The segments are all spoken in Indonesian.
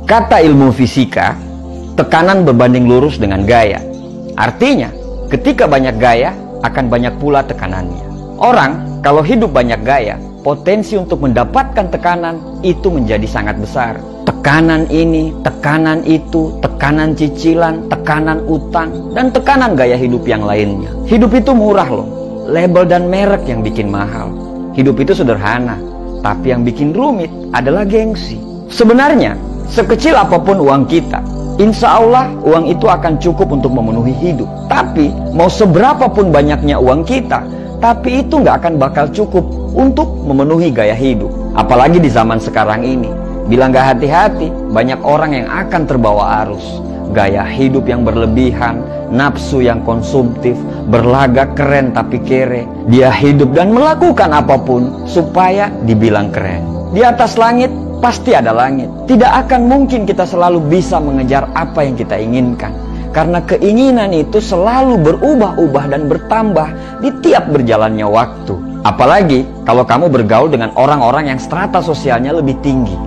Kata ilmu fisika, tekanan berbanding lurus dengan gaya. Artinya, ketika banyak gaya, akan banyak pula tekanannya. Orang, kalau hidup banyak gaya, potensi untuk mendapatkan tekanan itu menjadi sangat besar. Tekanan ini, tekanan itu, tekanan cicilan, tekanan utang, dan tekanan gaya hidup yang lainnya. Hidup itu murah loh, label dan merek yang bikin mahal. Hidup itu sederhana, tapi yang bikin rumit adalah gengsi. Sebenarnya, sekecil apapun uang kita, insya Allah uang itu akan cukup untuk memenuhi hidup. Tapi mau seberapa pun banyaknya uang kita, tapi itu nggak akan bakal cukup untuk memenuhi gaya hidup. Apalagi di zaman sekarang ini, bila nggak hati-hati, banyak orang yang akan terbawa arus. Gaya hidup yang berlebihan, nafsu yang konsumtif, berlagak keren tapi kere. Dia hidup dan melakukan apapun supaya dibilang keren. Di atas langit pasti ada langit. Tidak akan mungkin kita selalu bisa mengejar apa yang kita inginkan, karena keinginan itu selalu berubah-ubah dan bertambah di tiap berjalannya waktu. Apalagi kalau kamu bergaul dengan orang-orang yang strata sosialnya lebih tinggi.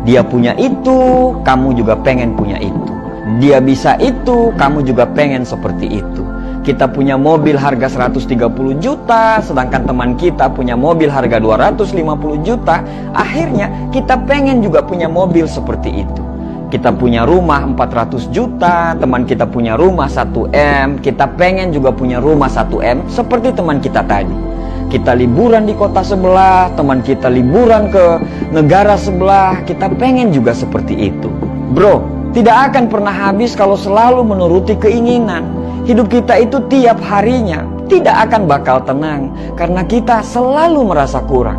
Dia punya itu, kamu juga pengen punya itu. Dia bisa itu, kamu juga pengen seperti itu. Kita punya mobil harga 130 juta, sedangkan teman kita punya mobil harga 250 juta. Akhirnya kita pengen juga punya mobil seperti itu. Kita punya rumah 400 juta, teman kita punya rumah 1M. Kita pengen juga punya rumah 1M seperti teman kita tadi. Kita liburan di kota sebelah, teman kita liburan ke negara sebelah. Kita pengen juga seperti itu. Bro, tidak akan pernah habis kalau selalu menuruti keinginan. Hidup kita itu tiap harinya tidak akan bakal tenang, karena kita selalu merasa kurang.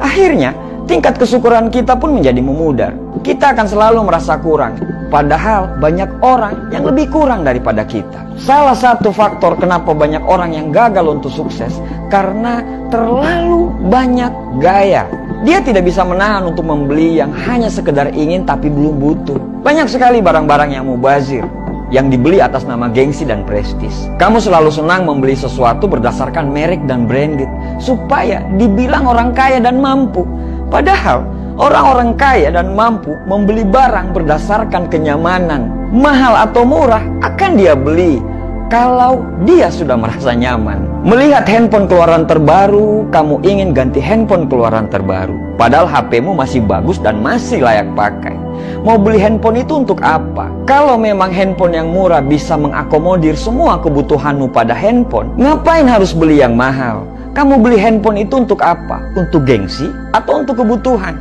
Akhirnya, tingkat kesyukuran kita pun menjadi memudar. Kita akan selalu merasa kurang, padahal banyak orang yang lebih kurang daripada kita. Salah satu faktor kenapa banyak orang yang gagal untuk sukses, karena terlalu banyak gaya. Dia tidak bisa menahan untuk membeli yang hanya sekedar ingin tapi belum butuh. Banyak sekali barang-barang yang mubazir, yang dibeli atas nama gengsi dan prestis. Kamu selalu senang membeli sesuatu berdasarkan merek dan branded, supaya dibilang orang kaya dan mampu. Padahal orang-orang kaya dan mampu membeli barang berdasarkan kenyamanan. Mahal atau murah akan dia beli kalau dia sudah merasa nyaman. Melihat handphone keluaran terbaru, kamu ingin ganti handphone keluaran terbaru, padahal HP-mu masih bagus dan masih layak pakai. Mau beli handphone itu untuk apa? Kalau memang handphone yang murah bisa mengakomodir semua kebutuhanmu pada handphone, ngapain harus beli yang mahal? Kamu beli handphone itu untuk apa? Untuk gengsi atau untuk kebutuhan?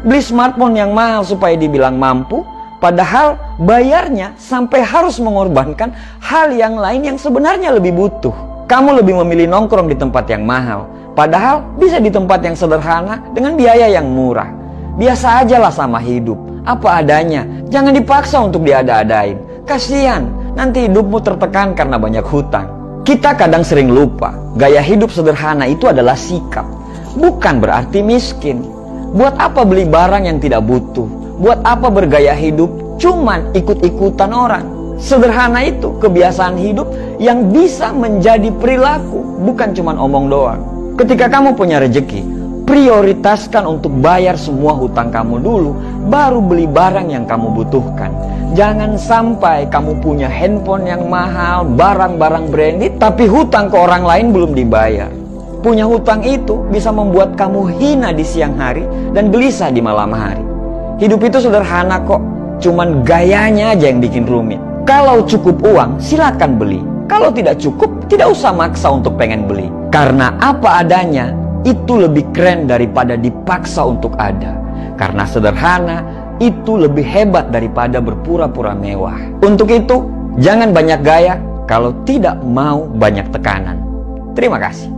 Beli smartphone yang mahal supaya dibilang mampu, padahal bayarnya sampai harus mengorbankan hal yang lain yang sebenarnya lebih butuh. Kamu lebih memilih nongkrong di tempat yang mahal, padahal bisa di tempat yang sederhana dengan biaya yang murah. Biasa ajalah sama hidup, apa adanya. Jangan dipaksa untuk diada-adain. Kasian, nanti hidupmu tertekan karena banyak hutang. Kita kadang sering lupa, gaya hidup sederhana itu adalah sikap, bukan berarti miskin. Buat apa beli barang yang tidak butuh? Buat apa bergaya hidup cuman ikut-ikutan orang? Sederhana itu kebiasaan hidup yang bisa menjadi perilaku, bukan cuman omong doang. Ketika kamu punya rezeki, prioritaskan untuk bayar semua hutang kamu dulu, baru beli barang yang kamu butuhkan. Jangan sampai kamu punya handphone yang mahal, barang-barang branded, tapi hutang ke orang lain belum dibayar. Punya hutang itu bisa membuat kamu hina di siang hari dan gelisah di malam hari. Hidup itu sederhana kok, cuman gayanya aja yang bikin rumit. Kalau cukup uang, silakan beli. Kalau tidak cukup, tidak usah maksa untuk pengen beli. Karena apa adanya, itu lebih keren daripada dipaksa untuk ada. Karena sederhana, itu lebih hebat daripada berpura-pura mewah. Untuk itu, jangan banyak gaya kalau tidak mau banyak tekanan. Terima kasih.